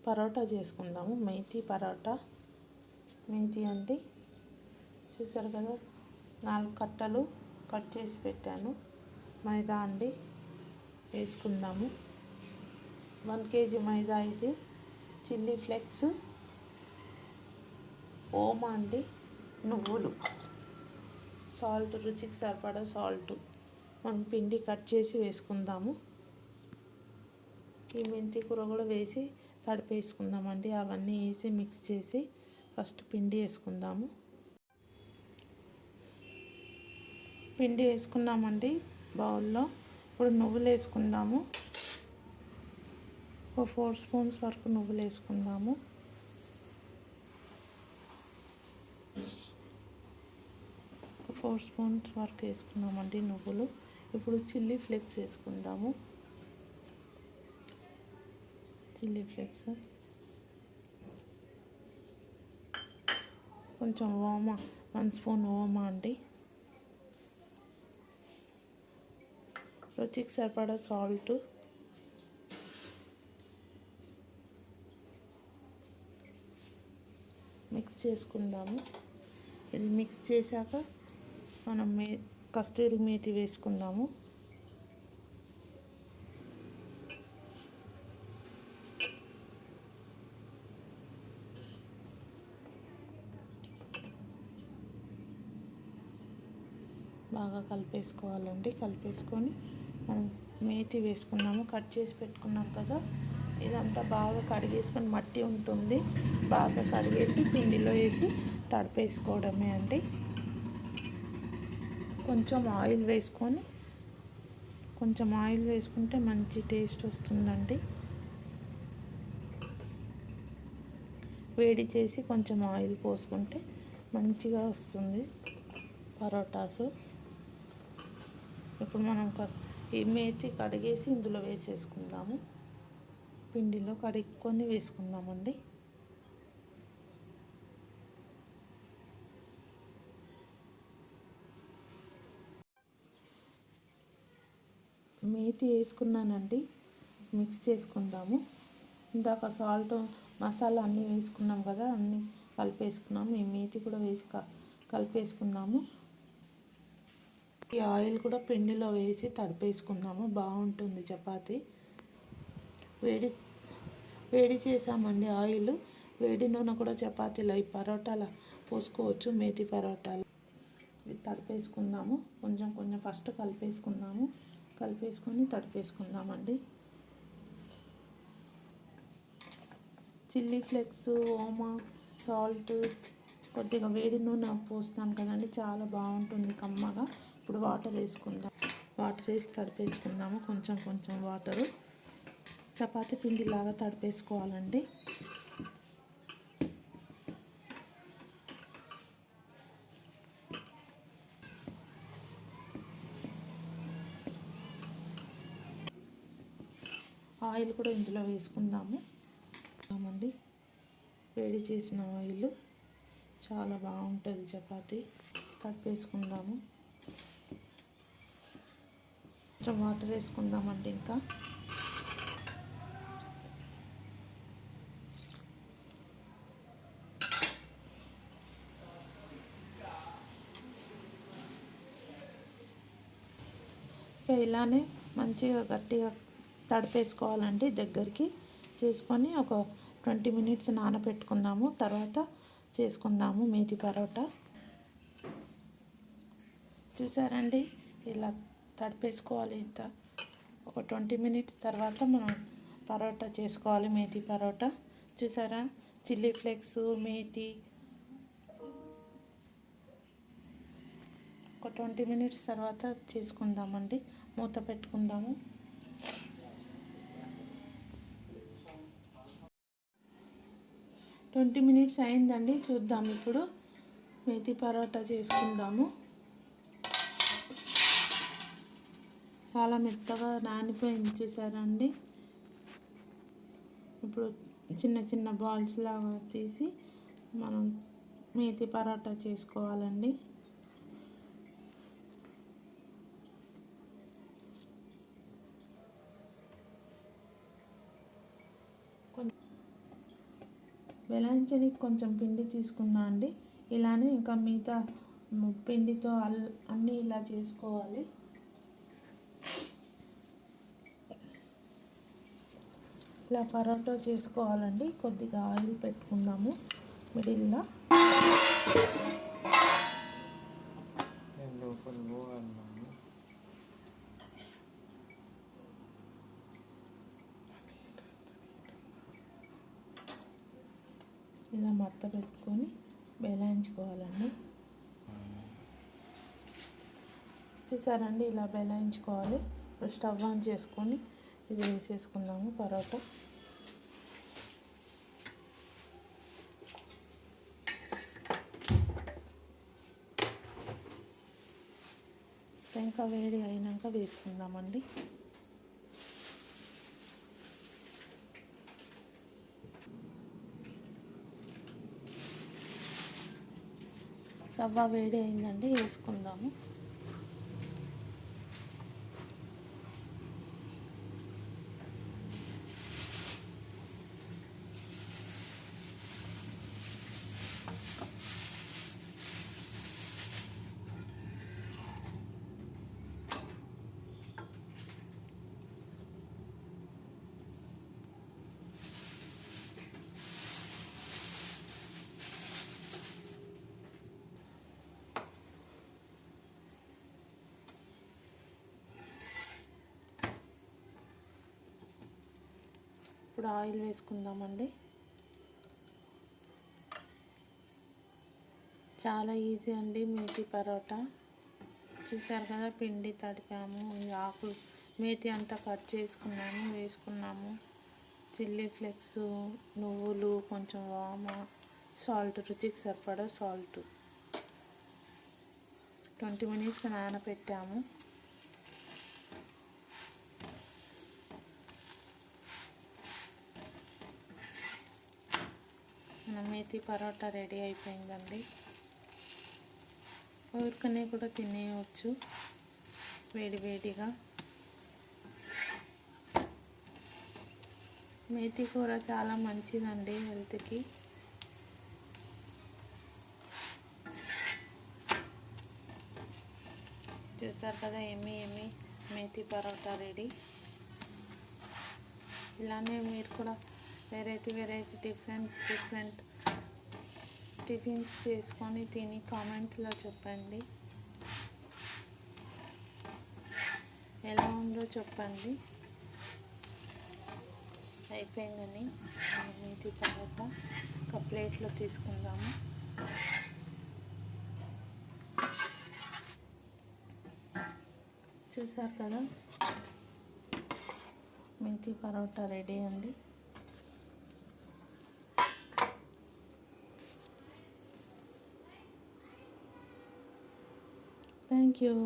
పరోటా చేసుకుందాము. మేతి పరోటా. మేతి అంటే చూసారు కదా, 4 కట్టలు కట్ చేసి పెట్టాను. మైదా అండి వేసుకుందాము. 1 kg మైదా అయితే చిల్లీ ఫ్లేక్స్, ఓమా అండి, నువ్వులు, సాల్ట్, రుచికి సరిపడా సాల్ట్, మనం పిండి కట్ చేసి వేసుకుందాము. ఈ మెంతి కూర కూడా వేసి తడిపేసుకుందామండి. అవన్నీ వేసి మిక్స్ చేసి ఫస్ట్ పిండి వేసుకుందాము. పిండి వేసుకున్నామండి బౌల్లో. ఇప్పుడు నువ్వులు వేసుకుందాము. ఒక 4 స్పూన్స్ వరకు నువ్వులు వేసుకుందాము. ఒక 4 స్పూన్స్ వరకు వేసుకున్నామండి నువ్వులు. ఇప్పుడు చిల్లీ ఫ్లేక్స్ వేసుకుందాము. చిల్లీ ఫ్లేక్స్, కొంచెం ఓమా, 1 స్పూన్ ఓమా అండి, రుచికి సరిపడా సాల్ట్, మిక్స్ చేసుకుందాము. ఇది మిక్స్ చేశాక మనం కస్తూరి మేతి వేసుకుందాము. బాగా కలిపేసుకోవాలండి. కలిపేసుకొని మనం మేతి వేసుకున్నాము. కట్ చేసి పెట్టుకున్నాం కదా, ఇదంతా బాగా కడిగేసుకొని, మట్టి ఉంటుంది, బాగా కడిగేసి పిండిలో వేసి తడిపేసుకోవడమే అండి. కొంచెం ఆయిల్ వేసుకుంటే మంచి టేస్ట్ వస్తుందండి. వేడి చేసి కొంచెం ఆయిల్ పోసుకుంటే మంచిగా వస్తుంది పరోటాసు. ఇప్పుడు మనం ఈ మేతి కడిగేసి ఇందులో వేసేసుకుందాము. పిండిలో కడుక్కొని వేసుకుందామండి. మేతి వేసుకున్నానండి. మిక్స్ చేసుకుందాము. ఇందాక సాల్ట్, మసాలా అన్నీ వేసుకున్నాం కదా, అన్నీ కలిపేసుకున్నాము. ఈ మేతి కూడా వేసి కలిపేసుకుందాము. ఈ ఆయిల్ కూడా పిండిలో వేసి తడిపేసుకుందాము. బాగుంటుంది చపాతీ. వేడి చేసామండి ఆయిల్. వేడి నూనె కూడా చపాతీలో, ఈ పరోటాల పోసుకోవచ్చు. మేతి పరోటాలు ఇది తడిపేసుకుందాము. కొంచెం కొంచెం ఫస్ట్ కలిపేసుకుందాము. కలిపేసుకొని తడిపేసుకుందామండి. చిల్లీ ఫ్లేక్స్, ఓమా, సాల్ట్, కొద్దిగా వేడి నూనె పోస్తాం కదండి, చాలా బాగుంటుంది కమ్మగా. ఇప్పుడు వాటర్ వేసుకుందాం. వాటర్ వేసి తడిపేసుకుందాము. కొంచెం కొంచెం వాటరు. చపాతీ పిండిలాగా తడిపేసుకోవాలండి. ఆయిల్ కూడా ఇందులో వేసుకుందాము అండి. వేడి చేసిన ఆయిల్ చాలా బాగుంటుంది చపాతీ. తడిపేసుకుందాము. కొంచెం వాటర్ వేసుకుందామండి. ఇంకా ఇలానే మంచిగా గట్టిగా తడిపేసుకోవాలండి. దగ్గరికి చేసుకొని ఒక 20 minutes నానబెట్టుకుందాము. తర్వాత చేసుకుందాము మేతి పరోటా. చూసారండి, ఇలా తడిపేసుకోవాలి. ఇంత ఒక 20 minutes తర్వాత మనం పరోటా చేసుకోవాలి. మేతి పరోటా చూసారా, చిల్లీ ఫ్లేక్స్, మేతి. ఒక 20 minutes తర్వాత చేసుకుందామండి. మూత పెట్టుకుందాము. ట్వంటీ మినిట్స్ అయిందండి. చూద్దాం ఇప్పుడు. మేతి పరోటా చేసుకుందాము. చాలా మెత్తగా నానిపోయింది చూసారండి. ఇప్పుడు చిన్న చిన్న బాల్స్ లాగా తీసి మనం మేతి పరోటా చేసుకోవాలండి. బెలాయించడానికి కొంచెం పిండి తీసుకున్నా అండి. ఇలానే ఇంకా మిగతా పిండితో అన్నీ ఇలా చేసుకోవాలి. ఇలా పరోటా చేసుకోవాలండి. కొద్దిగా ఆయిల్ పెట్టుకుందాము మిడిల్లో. ఇలా మత్త పెట్టుకొని బెలాయించుకోవాలండి. చూసారండి, ఇలా బెలాయించుకోవాలి. ఇప్పుడు స్టవ్ ఆన్ చేసుకొని ఇది వేసేసుకుందాము పరోటా. ఇంకా వేడి అయినాక వేసుకుందామండి. తవ్వ వేడి అయిందండి, వేసుకుందాము. ఇప్పుడు ఆయిల్ వేసుకుందామండి. చాలా ఈజీ అండి మేతి పరోటా. చూసారు కదా, పిండి తడిపాము, ఆకులు మేతి అంతా కట్ చేసుకున్నాము, వేసుకున్నాము. చిల్లీ ఫ్లేక్స్, నువ్వులు, కొంచెం వామ, సాల్ట్, రుచికి సరిపడా సాల్ట్. 20 minutes నానబెట్టాము. మన మేతి పరోటా రెడీ అయిపోయిందండి. ఊరికనే కూడా తినేయవచ్చు వేడి వేడిగా. మేతి కూర చాలా మంచిదండి హెల్త్కి. చూసారు కదా, ఎమ్మి మేతి పరోటా రెడీ. ఇలానే మీరు కూడా వెరైటీ డిఫరెంట్ టిఫిన్స్ చేసుకొని తిని కామెంట్స్లో చెప్పండి. ఎలా ఉందో చెప్పండి. అయిపోయిందని మేతి పరోటా ఒక ప్లేట్లో తీసుకుందాము. చూసారు కదా, మేతి పరోటా రెడీ అండి. Thank you.